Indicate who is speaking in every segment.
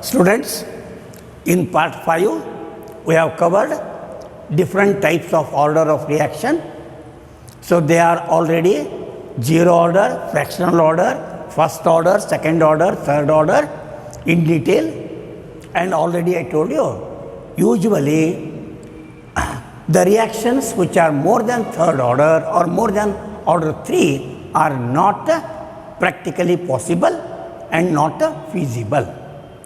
Speaker 1: Students, in part 5, we have covered different types of order of reaction. So they are already zero order, fractional order, first order, second order, third order in detail. And already I told you, usually the reactions which are more than third order or more than order 3 are not practically possible and not feasible.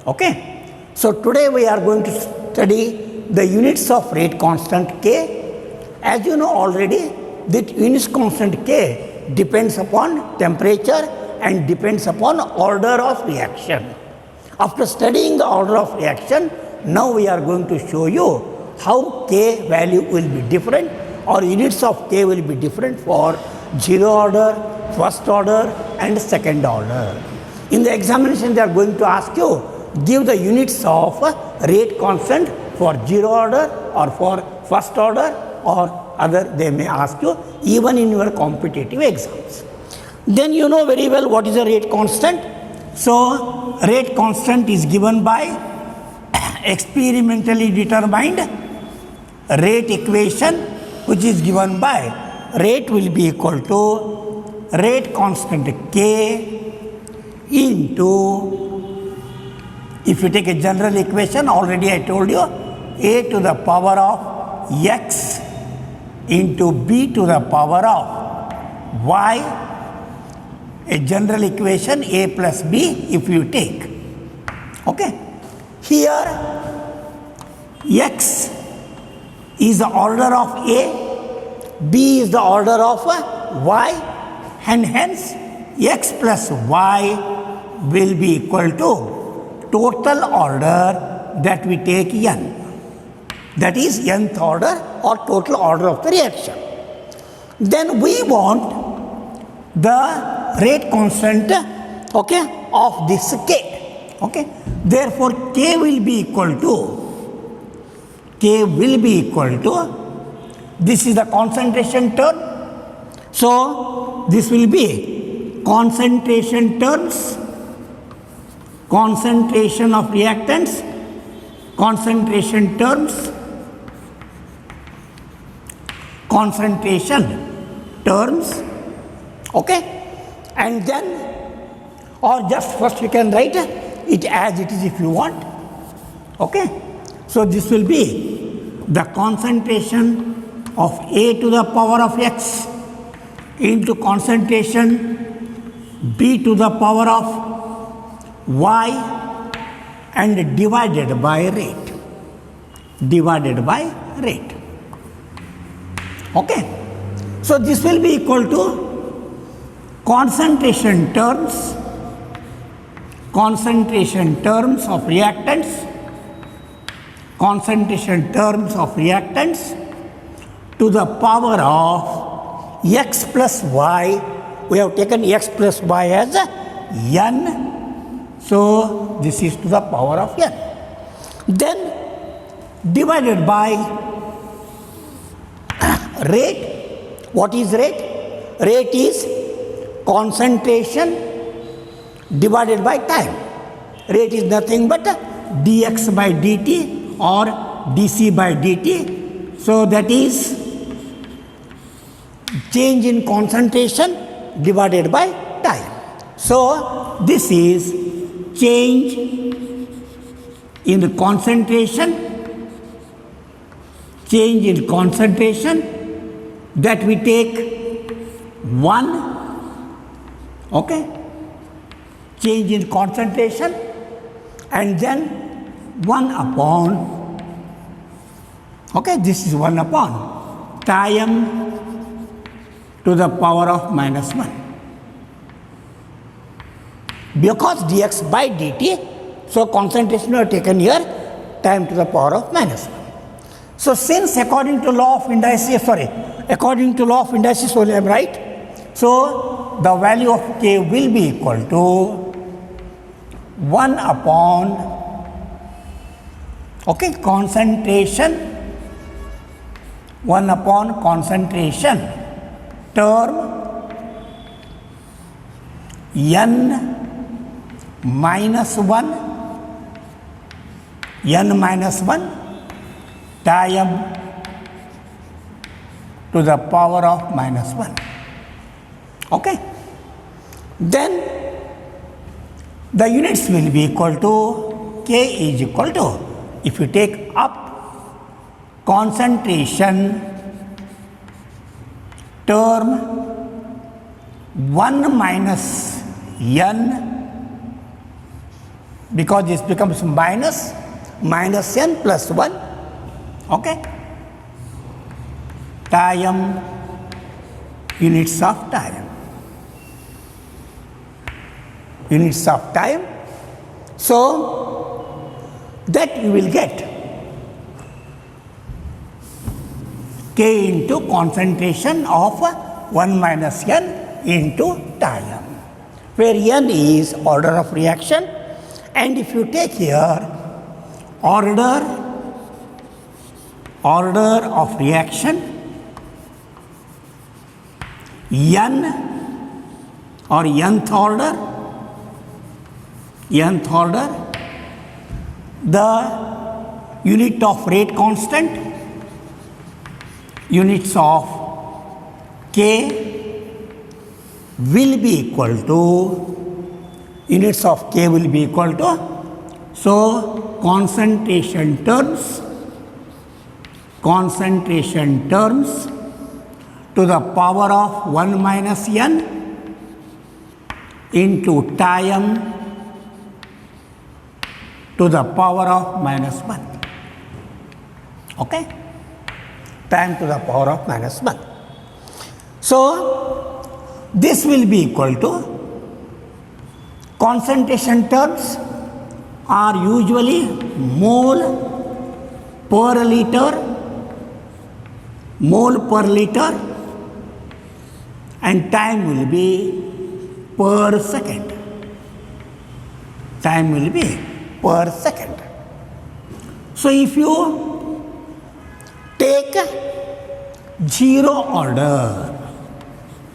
Speaker 1: Okay? So today we are going to study the units of rate constant K. As you know already, that units constant K depends upon temperature and depends upon order of reaction. After studying the order of reaction, now we are going to show you how K value will be different or units of K will be different for zero order, first order and second order. In the examination they are going to ask you, give the units of rate constant for zero order or for first order or other they may ask you even in your competitive exams. Then you know very well what is a rate constant. So rate constant is given by experimentally determined rate equation, which is given by rate will be equal to rate constant K into, if you take a general equation, already I told you, A to the power of x into B to the power of y, a general equation A plus B if you take. Okay. Here x is the order of A, B is the order of y, and hence x plus y will be equal to total order that we take n. That is nth order or total order of the reaction. Then we want the rate constant, okay, of this K. Okay. Therefore, K will be equal to, this is the concentration term. So, this will be concentration terms, concentration of reactants, concentration terms, concentration terms, okay, and then, or just first you can write it as it is if you want, okay. So this will be the concentration of A to the power of x into concentration B to the power of y and divided by rate, okay. So this will be equal to concentration terms of reactants, concentration terms of reactants to the power of x plus y. We have taken x plus y as n. So this is to the power of n. Then divided by rate. What is rate? Rate is concentration divided by time. Rate is nothing but dx by dt or dc by dt. So that is change in concentration divided by time. So this is change in concentration that we take 1, okay, change in concentration and then 1 upon, okay, this is 1 upon time to the power of minus 1. Because dx by dt, so concentration are taken here, time to the power of minus 1. So since according to law of indices, only I am right. So the value of K will be equal to 1 upon, okay, concentration, 1 upon concentration term n minus 1 n minus 1 time to the power of minus 1. Okay. Then the units will be equal to k is equal to, if you take up concentration term 1 minus n, because this becomes minus n plus 1, okay, time units of time. Units of time. So that you will get k into concentration of 1 minus n into time, where n is order of reaction, and if you take here order of reaction, n or nth order, the unit of rate constant, units of k will be equal to, so concentration terms to the power of 1 minus n into time to the power of minus 1. Okay? Time to the power of minus 1. So this will be equal to, concentration terms are usually mole per liter, and time will be per second. So if you take zero order,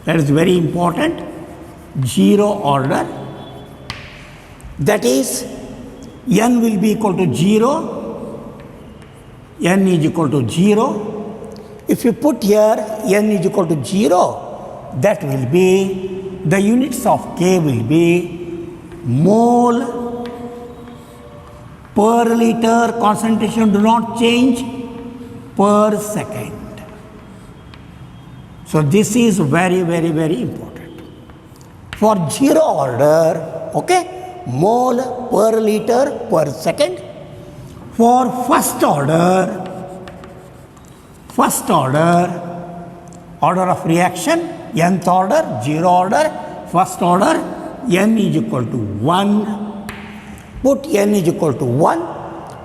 Speaker 1: that is very important, zero order, that is n will be equal to 0, n is equal to 0. If you put here n is equal to 0, that will be, the units of k will be mole per liter, concentration do not change, per second. So this is very, very, very important. For zero order, okay, mole per liter per second. For first order of reaction, nth order, zero order, first order, n is equal to 1. Put n is equal to 1.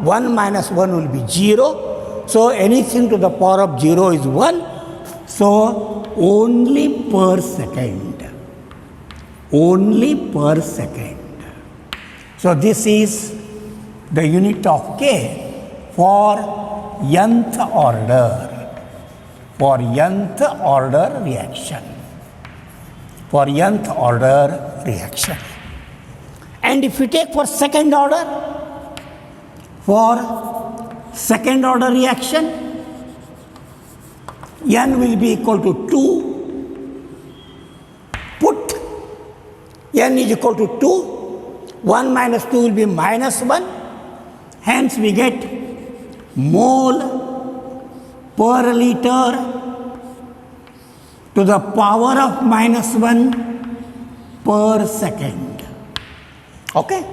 Speaker 1: 1 minus 1 will be 0. So anything to the power of 0 is 1. So only per second. So this is the unit of k for nth order reaction. And if we take for second order reaction, n will be equal to 2. Put n is equal to 2. 1 minus 2 will be minus 1. Hence we get mole per liter to the power of minus 1 per second. Okay?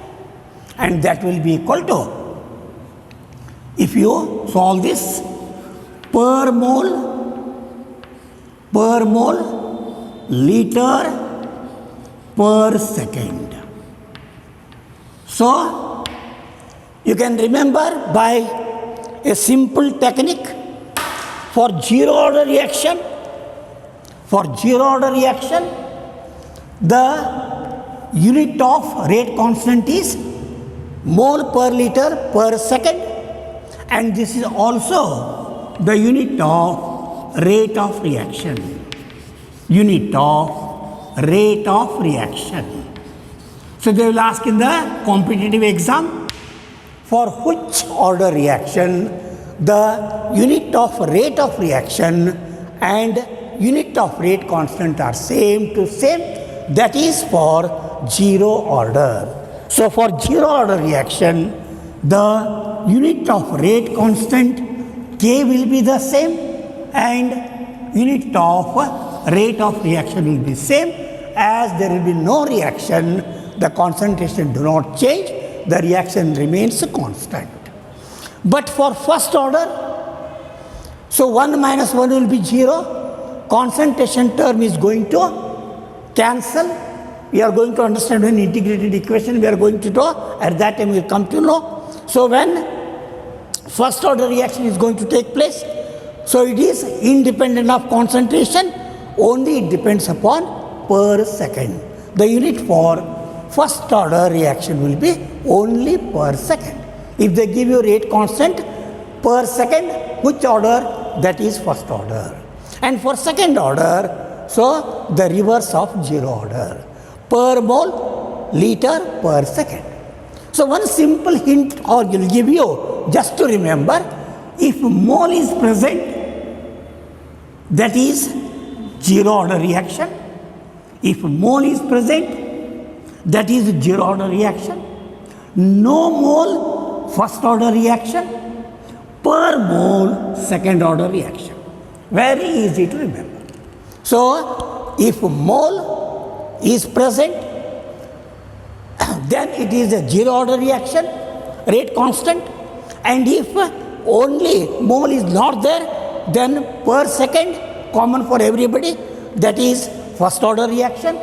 Speaker 1: And that will be equal to, if you solve this, per mole liter per second. So you can remember by a simple technique, for zero order reaction, the unit of rate constant is mole per liter per second, and this is also the unit of rate of reaction. So they will ask in the competitive exam, for which order reaction the unit of rate of reaction and unit of rate constant are same to same, that is for zero order. So for zero order reaction, the unit of rate constant K will be the same and unit of rate of reaction will be same. As there will be no reaction, the concentration do not change, the reaction remains constant. But for first order, so 1 minus 1 will be 0, concentration term is going to cancel. We are going to understand when integrated equation we are going to do, at that time we will come to know. So when first order reaction is going to take place, so it is independent of concentration, only it depends upon per second. The unit for first order reaction will be only per second. If they give you rate constant per second, which order? That is first order. And for second order, so the reverse of zero order. Per mole, liter per second. So one simple hint or will give you, just to remember, if mole is present, that is zero order reaction. If mole is present, that is zero order reaction. No mole, first order reaction. Per mole, second order reaction. Very easy to remember. So if mole is present, then it is a zero order reaction, rate constant. And if only mole is not there, then per second, common for everybody, that is first order reaction.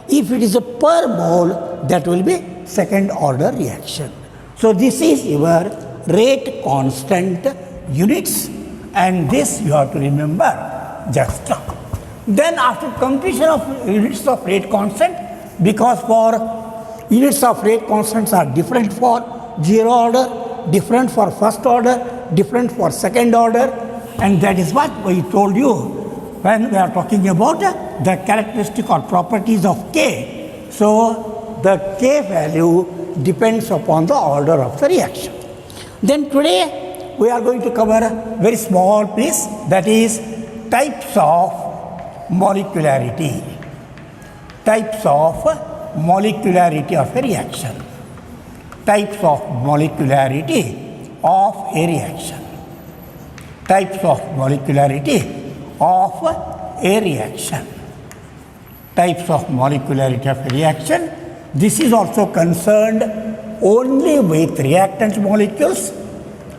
Speaker 1: If it is a per mole, that will be second order reaction. So this is your rate constant units, and this you have to remember just now. Then after completion of units of rate constant, because for units of rate constants are different for zero order, different for first order, different for second order, and that is what we told you when we are talking about the characteristic or properties of K. So the K value depends upon the order of the reaction. Then today we are going to cover a very small piece, that is types of molecularity. Types of molecularity of a reaction. Types of molecularity of a reaction. Types of molecularity of a reaction. Types of molecularity of a reaction. This is also concerned only with reactant molecules,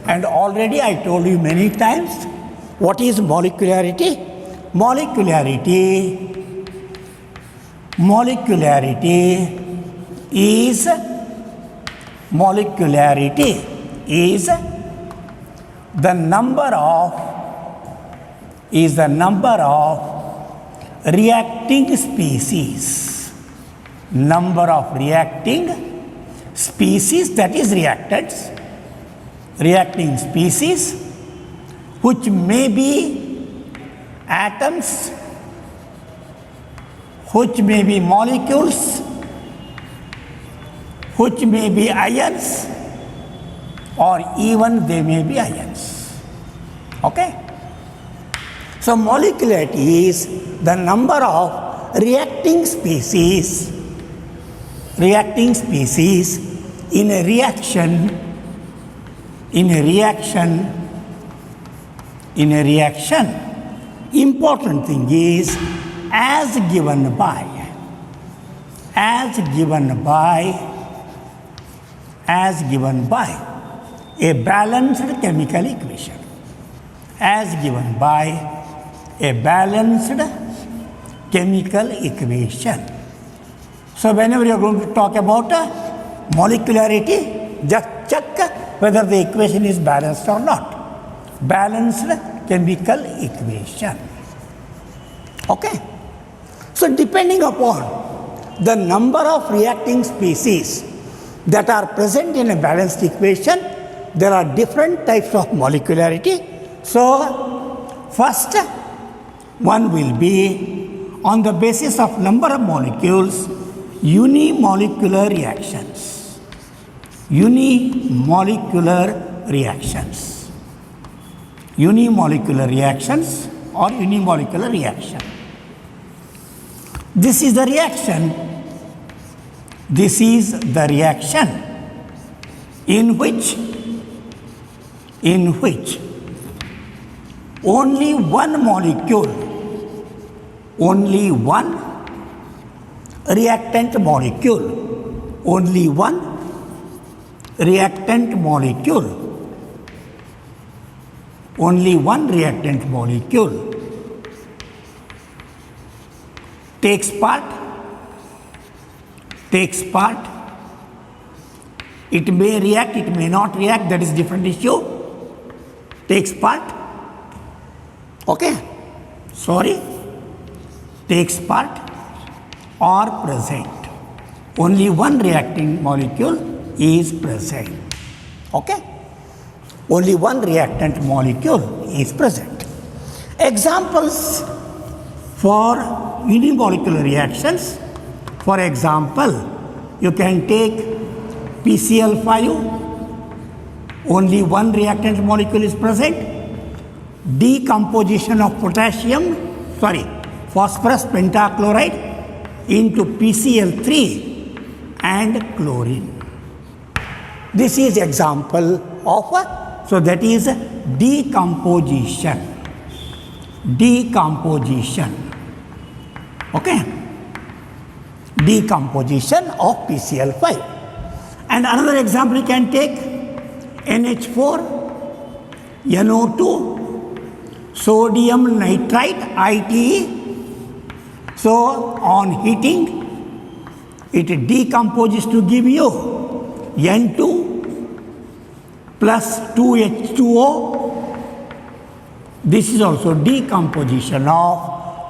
Speaker 1: and already I told you many times what is molecularity. Molecularity is the number of reacting species. Number of reacting species, that is reactants, reacting species, which may be atoms, which may be molecules, which may be ions, or even they may be ions. Okay? So molecularity is the number of reacting species in a reaction Important thing is as given by a balanced chemical equation. As given by a balanced chemical equation. So whenever you are going to talk about molecularity, just check whether the equation is balanced or not. Balanced chemical equation. Okay? So depending upon the number of reacting species that are present in a balanced equation, there are different types of molecularity. So first one will be on the basis of number of molecules, unimolecular reactions. unimolecular reactions. Unimolecular reactions or unimolecular reaction. This is the reaction. This is the reaction in which only one molecule, only one reactant molecule, only one reactant molecule, only one reactant molecule takes part. It may react, it may not react, that is different issue. Takes part. Okay? Sorry. Takes part or present. Only one reacting molecule is present. Okay? Only one reactant molecule is present. Examples for unimolecular reactions. For example, you can take PCl5, only one reactant molecule is present. Decomposition of phosphorus pentachloride into PCl3 and chlorine. This is example of so that is decomposition. Okay? Decomposition of PCl5. And another example you can take NH4, NO2, sodium nitrite, ITE. So on heating, it decomposes to give you N2 plus 2H2O. This is also decomposition of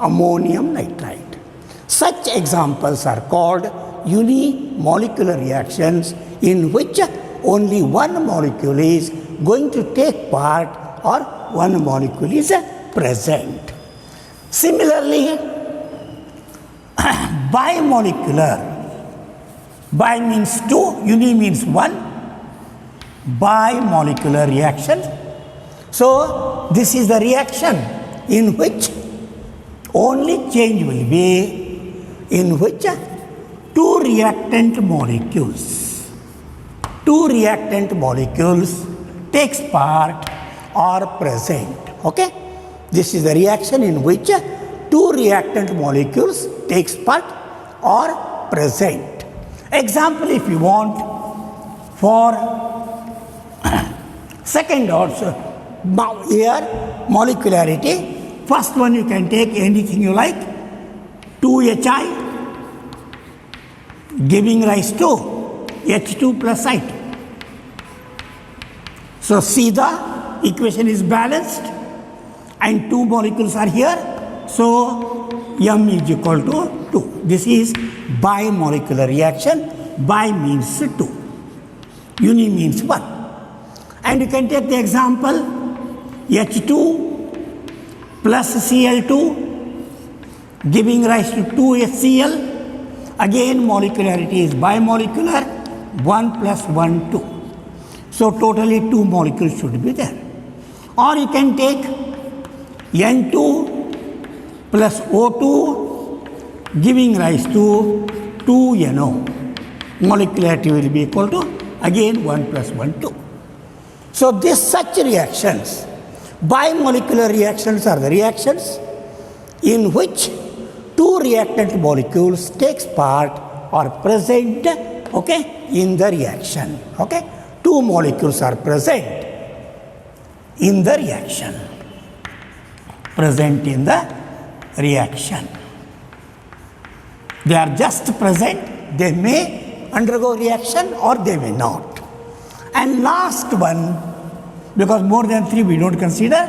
Speaker 1: ammonium nitrite. Such examples are called unimolecular reactions in which only one molecule is going to take part or one molecule is present. Similarly, bimolecular. Bi means two, uni means one. Bimolecular reaction. So, this is the reaction in which only change will be in which two reactant molecules takes part or present. Okay? This is the reaction in which two reactant molecules takes part or present. Example if you want for second order here molecularity. First one you can take anything you like, 2HI giving rise to H2 plus I2. So see the equation is balanced and two molecules are here. So M is equal to 2. This is bimolecular reaction. Bi means 2. Uni means 1. And you can take the example H2 plus Cl2 giving rise to 2HCl. Again molecularity is bimolecular, 1 plus 1, 2. So totally 2 molecules should be there. Or you can take N2 plus O2 giving rise to 2NO. Molecularity will be equal to again 1 plus 1, 2. So this such reactions, bimolecular reactions are the reactions in which two reactant molecules takes part or present, okay, in the reaction. Okay? Two molecules are present in the reaction. Present in the reaction. They are just present. They may undergo reaction or they may not. And last one, because more than 3 we don't consider,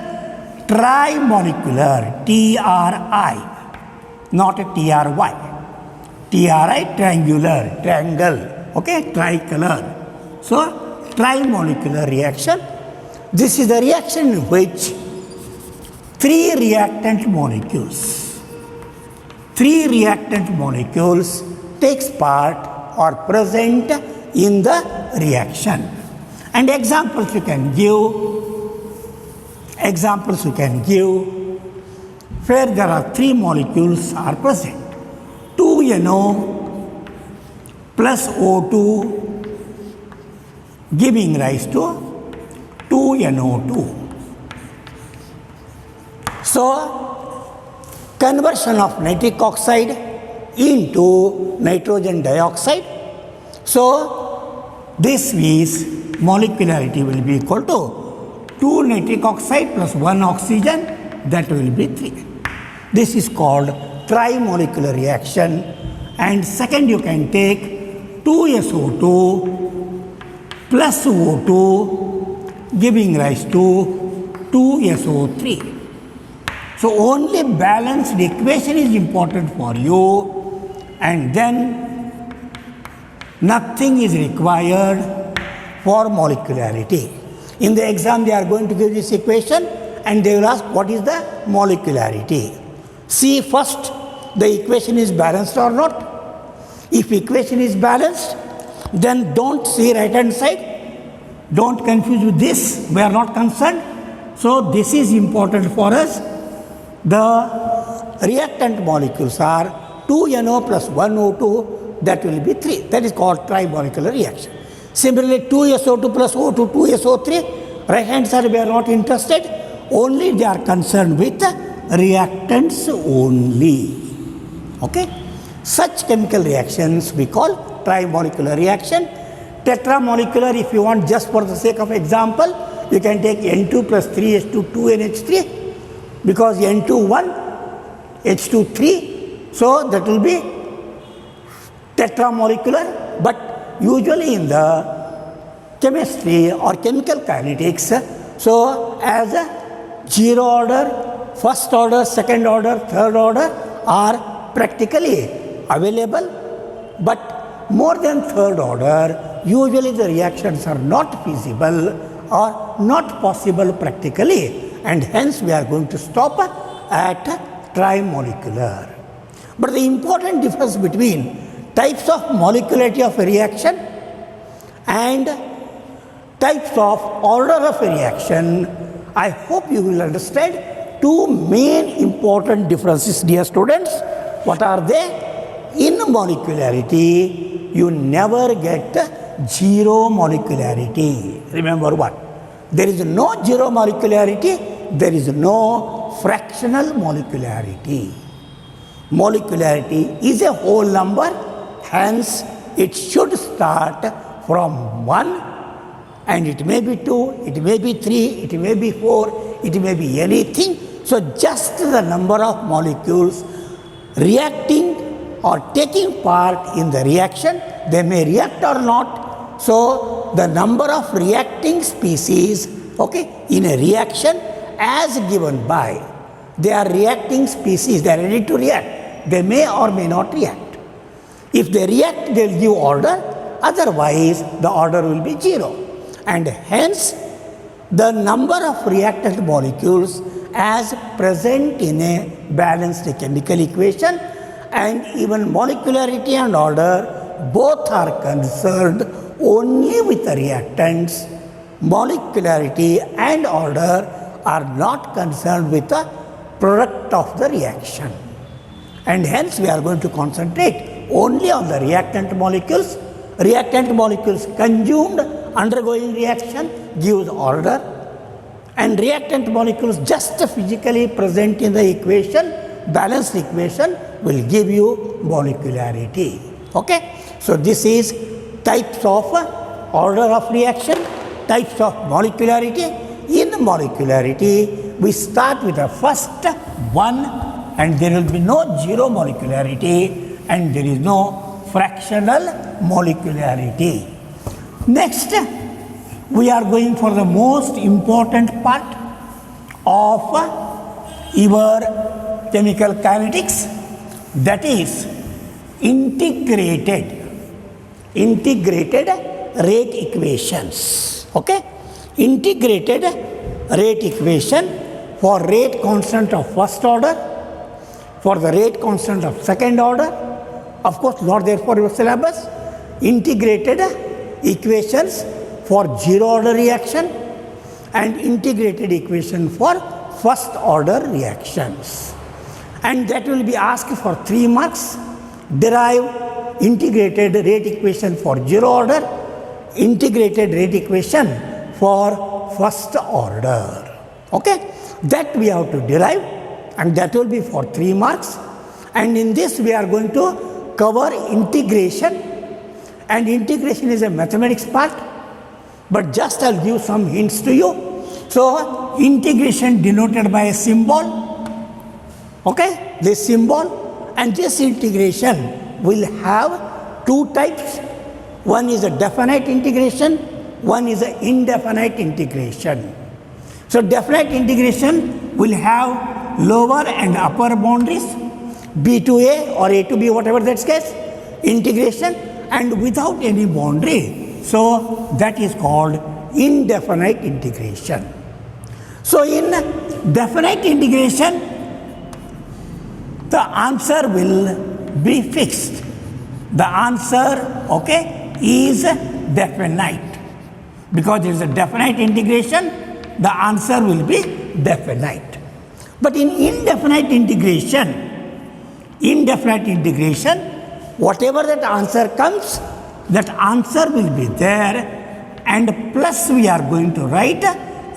Speaker 1: trimolecular, TRI, not a TRY. TRI, triangular, triangle, okay, tricolor. So, trimolecular reaction. This is the reaction in which 3 reactant molecules takes part or present in the reaction. And examples you can give where there are 3 molecules are present. 2NO plus O2 giving rise to 2NO2. So, conversion of nitric oxide into nitrogen dioxide. So, this is molecularity will be equal to 2 nitric oxide plus 1 oxygen, that will be 3. This is called trimolecular reaction. And second, you can take 2SO2 plus O2 giving rise to 2SO3. So only balanced equation is important for you, and then nothing is required for molecularity. In the exam, they are going to give this equation and they will ask what is the molecularity. See first the equation is balanced or not. If equation is balanced, then don't see right hand side. Don't confuse with this. We are not concerned. So this is important for us. The reactant molecules are 2NO plus 1O2, that will be 3. That is called trimolecular reaction. Similarly, 2SO2 plus O2, 2SO3, right hand side we are not interested. Only they are concerned with reactants only. Okay? Such chemical reactions we call trimolecular reaction. Tetramolecular, if you want, just for the sake of example, you can take N2 plus 3H2, 2NH3, because N2 1, H2 3, so that will be tetramolecular. But usually in the chemistry or chemical kinetics, so as a 0 order, first order, second order, third order are practically available, but more than third order, usually the reactions are not feasible or not possible practically, and hence we are going to stop at trimolecular. But the important difference between types of molecularity of a reaction and types of order of a reaction, I hope you will understand 2 main important differences, dear students. What are they? In molecularity, you never get 0 molecularity. Remember what? There is no 0 molecularity, there is no fractional molecularity. Molecularity is a whole number, hence it should start from 1, and it may be 2, it may be 3, it may be 4, it may be anything. So just the number of molecules reacting or taking part in the reaction, they may react or not. So the number of reacting species, okay, in a reaction as given by, they are reacting species, they are ready to react. They may or may not react. If they react, they will give order, otherwise the order will be 0. And hence the number of reactant molecules as present in a balanced chemical equation, and even molecularity and order both are concerned only with the reactants. Molecularity and order are not concerned with the product of the reaction. And hence we are going to concentrate only on the reactant molecules. Reactant molecules consumed undergoing reaction gives order, and reactant molecules just physically present in the equation, balanced equation, will give you molecularity. Okay? So this is types of order of reaction, types of molecularity. In molecularity, we start with the first one, and there will be no 0 molecularity, and there is no fractional molecularity. Next, we are going for the most important part of your chemical kinetics, that is integrated rate equations. Okay? Integrated rate equation for rate constant of first order, for the rate constant of second order, of course not there for your syllabus. Integrated equations for zero order reaction and integrated equation for first order reactions. And that will be asked for 3 marks. Derive integrated rate equation for zero order, integrated rate equation for first order. Okay? That we have to derive, and that will be for 3 marks. And in this we are going to cover integration, and integration is a mathematics part, but just I'll give some hints to you. So integration denoted by a symbol, okay, this symbol, and this integration will have 2 types. One is a definite integration, one is an indefinite integration. So definite integration will have lower and upper boundaries, b to a or a to b, whatever that's case, integration, and without any boundary. So that is called indefinite integration. So in definite integration, the answer will be fixed. The answer, okay, is definite. Because it is a definite integration, the answer will be definite. But in indefinite integration, whatever that answer comes, that answer will be there, and plus we are going to write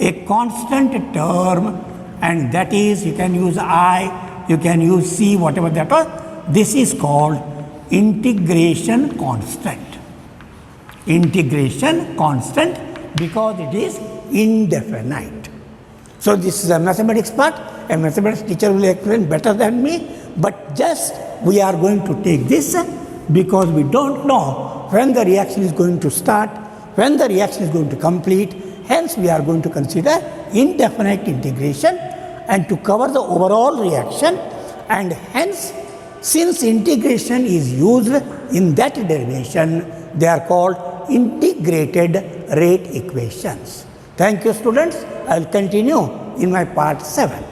Speaker 1: a constant term, and that is, you can use I, you can use C, whatever that was. This is called integration constant. Integration constant, because it is indefinite. So this is a mathematics part. A mathematics teacher will explain better than me, but just we are going to take this because we don't know when the reaction is going to start, when the reaction is going to complete. Hence we are going to consider indefinite integration and to cover the overall reaction, and hence since integration is used in that derivation, they are called integrated rate equations. Thank you, students. I will continue in my part 7.